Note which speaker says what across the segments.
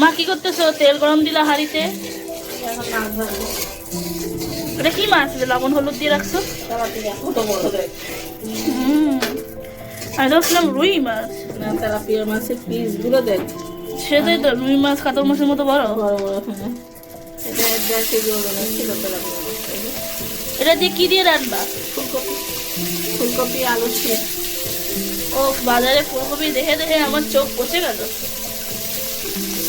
Speaker 1: মা কি করতেছো? তেল গরম দিলা হাঁড়িতে। এটা কি মাছ? লবণ হলুদ দিয়ে রাখছো? আমি ভাবছিলাম রুই মাছ।
Speaker 2: না, তেলাপিয়া মাছের পিস গুলো দেখ।
Speaker 1: সেটাই তো, রুই মাছ কাতল মাছের মতো বড়
Speaker 2: বড় বড়। হ্যাঁ, এটা 1.5 কেজি ওজনের ছিল তেলাপিয়া মাছ।
Speaker 1: এটা দিয়ে কি দিয়ে রান্না?
Speaker 2: ফুলকপি, ফুলকপি আলু চিপস।
Speaker 1: ও, বাজারে ফুলকপি দেখে দেখে আমার চোখ পচে গেল।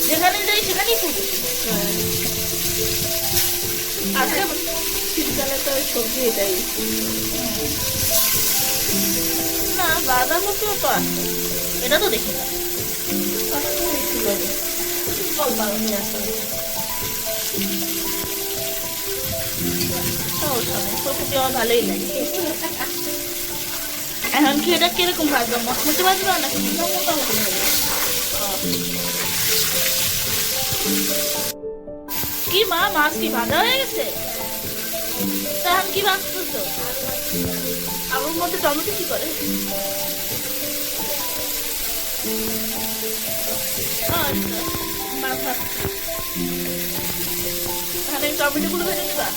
Speaker 1: যেখানে যাই সেখানেই ফুলকপি। আজকে
Speaker 2: শীতকালে তো ওই সবজি এটাই।
Speaker 1: না, বাঁধাকপিও তো আছে, এটা তো দেখি না। ফুলকপি আমার ভালোই লাগে। এখন কি এটা কিরকম ভাজবো? মচমচে ভাজবো নাকি মোটামুটি ভাজবো? কি মা, মাছ কি ভাজা হয়ে গেছে? তা এখন কি ভাজতেছো? আলুর মধ্যে টমেটো কি করে? তাহলে টমেটো গুলো ভেজে দিবা,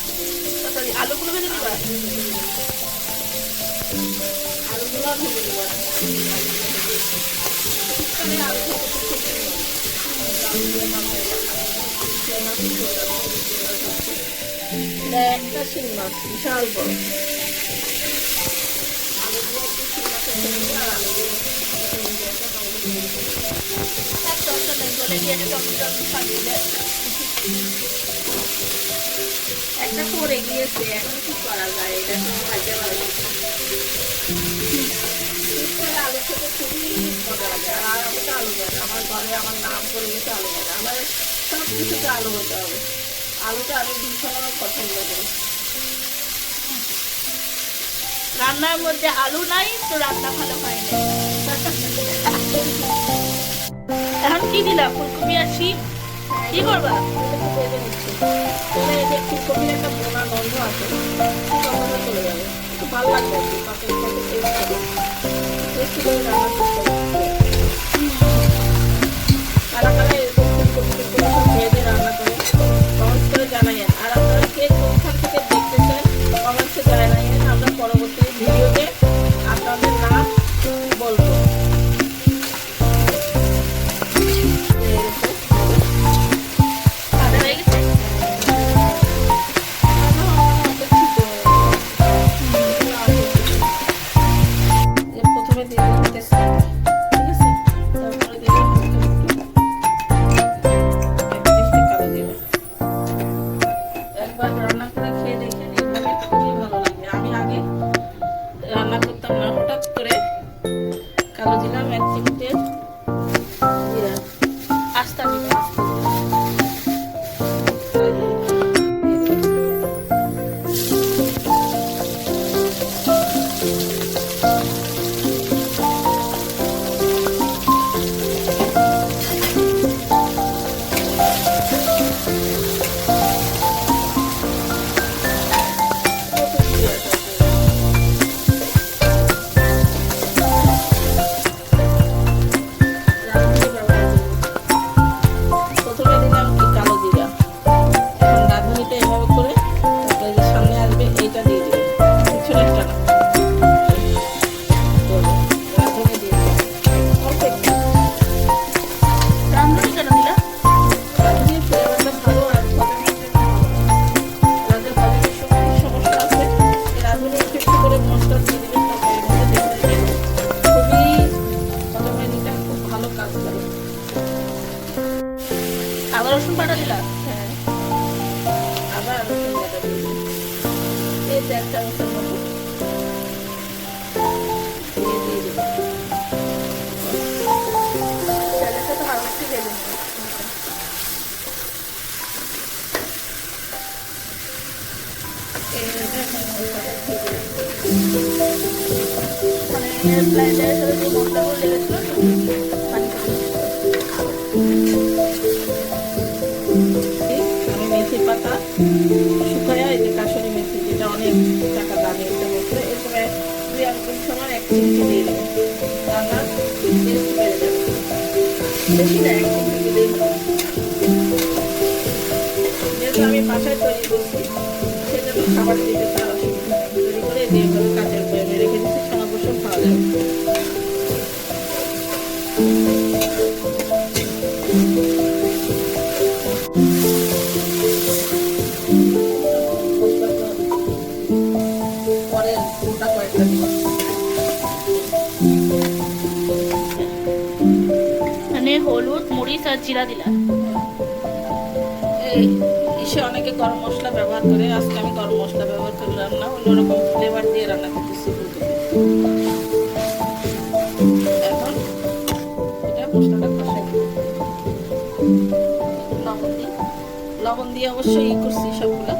Speaker 1: সরি আলুগুলো ভেজে দিবা।
Speaker 2: আলুগুলো ভেজে দেবো। একটা শিং মাছ বিশাল বড়। একটা পরে গিয়েছে, এখন কি করা যায়? এটা তো ভাজতে পারবে। আলু খেতে খুবই মজা লাগে। আর আমি তো আলু ভাজা, আমার ঘরে আমার নাম করে গেছে আলু ভাজা। আমার সব কিছুতে আলু হতে হবে। আলুটা আমি ভীষণ পছন্দ করি।
Speaker 1: রান্নার মধ্যে আলু নাই তো রান্না ভালো হয় না। এখন কি দিলা? ফুলকপি আর শিম কি করবা?
Speaker 2: ফুলকপির একটা বোনা গন্ধ আছে, গন্ধটা চলে যাবে, একটু ভালো লাগবে আর কি। পাতের সাথে টেস্ট করে রান্না করতে হবে। কারা কারা এরকম ফুলকপি সব ভেজে রান্না করে কমেন্টস করে জানাইয়েন। আর আপনারা কে কোনখান থেকে দেখতেছেন কমেন্টসে জানাইয়েন। আমরা পরবর্তী ভিডিওতে আপনাদের নাম বলবো।
Speaker 1: ভালো হয়ে গেছে?
Speaker 2: প্রথমে দিয়ে দিলাম তেজপাতা, ঠিক আছে? তারপরে দিয়ে দিলাম কালো জিরা। একবার রান্না করে খেয়ে দেখেন, এইভাবে খুবই ভালো লাগবে। আমি আগে রান্না করতাম না, হঠাৎ করে কালো দিলাম 1 চিমটে জিরা,
Speaker 1: আস্তা দিবা।
Speaker 2: প্রথমে দিলাম কি কালো জিরা। এখন রাঁধুনিটা এভাবে করে তারপরে যে সামনে আসবে এইটা দিয়ে দিবেন, পিছনেরটা না। রাঁধুনি দিয়ে দিলাম অল্প একটু।
Speaker 1: রাঁধুনি কেন দিলা?
Speaker 2: রাঁধুনির ফ্লেভারটা ভালো আর হজমের জন্য ভালো। যাদের হজমের শক্তির সমস্যা আছে, এই রাঁধুনি একটু একটু করে মশলা দিয়ে দিবেন তরকারির মধ্যে, দেখবেন যে খুবই হজমের এটা খুব ভালো কাজ করে।
Speaker 1: আবার রসুন বাটা দিলা?
Speaker 2: হ্যাঁ, আবার রসুন বাটা দিয়ে দিন। এই 1 চামচের মতো দিয়ে দিন।
Speaker 1: তেলের সাথে হালকা একটু ভেজে নিবা। মানে ব্লেন্ডারের সাথে যে মশলাগুলো লেগেছিল পানিটা
Speaker 2: আমি মেথি পাতা শুকায়া, এই যে কাসুরি মেথি, যেটা অনেক টাকা দামি একটা মশলা, এরপরে 2 আঙ্গুল সমান 1 চিমটি দিয়ে দেবেন। রান্নার টেস্ট বেড়ে যাবে। বেশি না, 1 চিমটি দিলেই হবে। খাবার দিতে তার অসুবিধা নেই। তৈরি করে দিয়ে এভাবে কাঁচের বয়ামে রেখে দিচ্ছি, 6 বছর খাওয়া যাবে। পরে পুরোটা কয়েকটা দিন
Speaker 1: মানে হলুদ মরিচ আর জিরা দিলা।
Speaker 2: এই ইসে অনেকে গরম মশলা ব্যবহার করে, আজকে আমি গরম মশলা ব্যবহার করলাম না, অন্যরকম ফ্লেভার দিয়ে রান্না করতেছি ফুলকপি। এখন এটা মশলাটা কষাই দেবো। লবণ দিয়ে অবশ্যই ই করছি সবগুলো,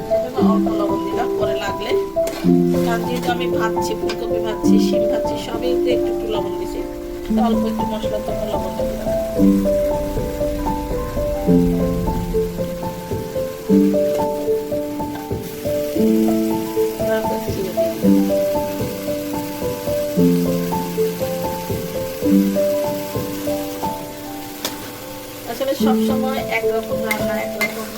Speaker 2: সেজন্য অল্প লবণ দিলাম, পরে লাগলে, কারণ যেহেতু আমি ভাজছি, ফুলকপি ভাজছি, শিম ভাজছি, সবইতে একটু একটু লবণ দিছি, তো অল্প একটু মশলার জন্য লবণটা দিলাম। তারপর জিরে দিয়ে দিলাম। আসলে সবসময় একরকম রান্না, একরকম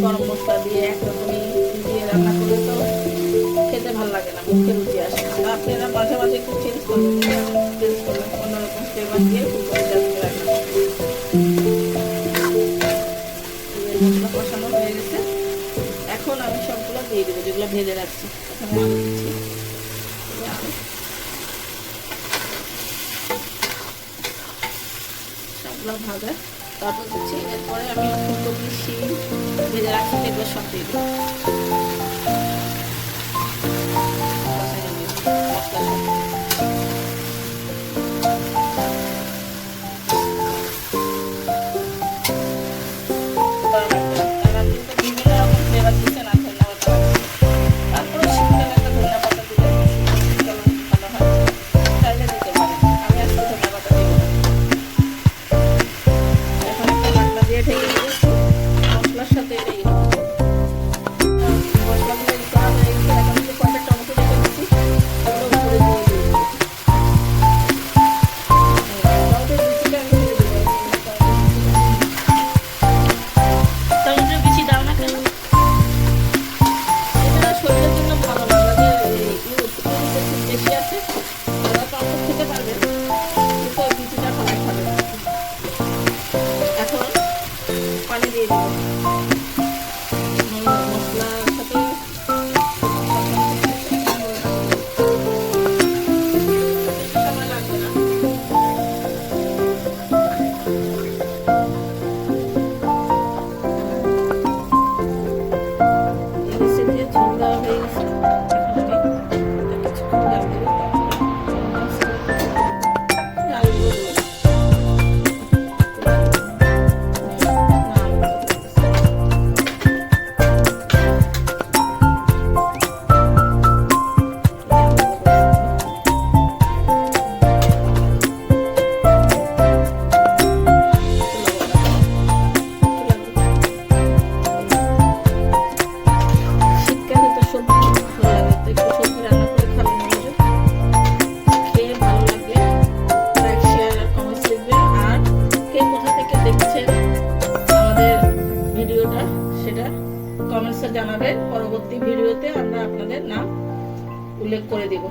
Speaker 2: গরম মশলা দিয়ে একরকমই দিয়ে রান্না করলে তো খেতে ভালো লাগে না, মুখে রুচি আসে না। আপনারা মাঝে মাঝে একটু চেঞ্জ করবেন, চেঞ্জ করবেন, অন্যরকম ফ্লেভার দিয়ে ফুলকপিটা রান্না করবেন। মশলা কষানো হয়ে গেছে, এখন আমি সবগুলো দিয়ে দেবো যেগুলো ভেজে রাখছি। এখানে আলু দিচ্ছি, সবগুলো ভাজা, তারপর দিচ্ছি। এরপরে আমি ফুলকপি, শিম ভেজে রাখছি, এগুলো সব দিয়ে দেবো মশলার সাথে।
Speaker 1: টমেটো বেশি দাও না কেন?
Speaker 2: বেশি আছে, ওরা তো অল্প খেতে পারবে, কিন্তু ওই বিচিটা সবাই খাবে না। এখন পানি দিয়ে দিব মশলার সাথে। সময় লাগবে না। এসে দিয়ে ঝোল দেওয়া হয়ে গেছে, এখন আমি কিছুক্ষণ জাল দিব, তারপরে আলুগুলো দেবো। শীতকালে তো সবজি ভালো লাগে, তো একটু সবজি রান্না করে খাবেন আমাদের, খেয়ে ভালো লাগলে লাইক, শেয়ার আর কমেন্টস লিখবেন। আর কে কোথা থেকে দেখছেন আমাদের ভিডিওটা সেটা কমেন্টসে জানাবেন, পরবর্তী ভিডিওতে আমরা আপনাদের নাম উল্লেখ করে দেব।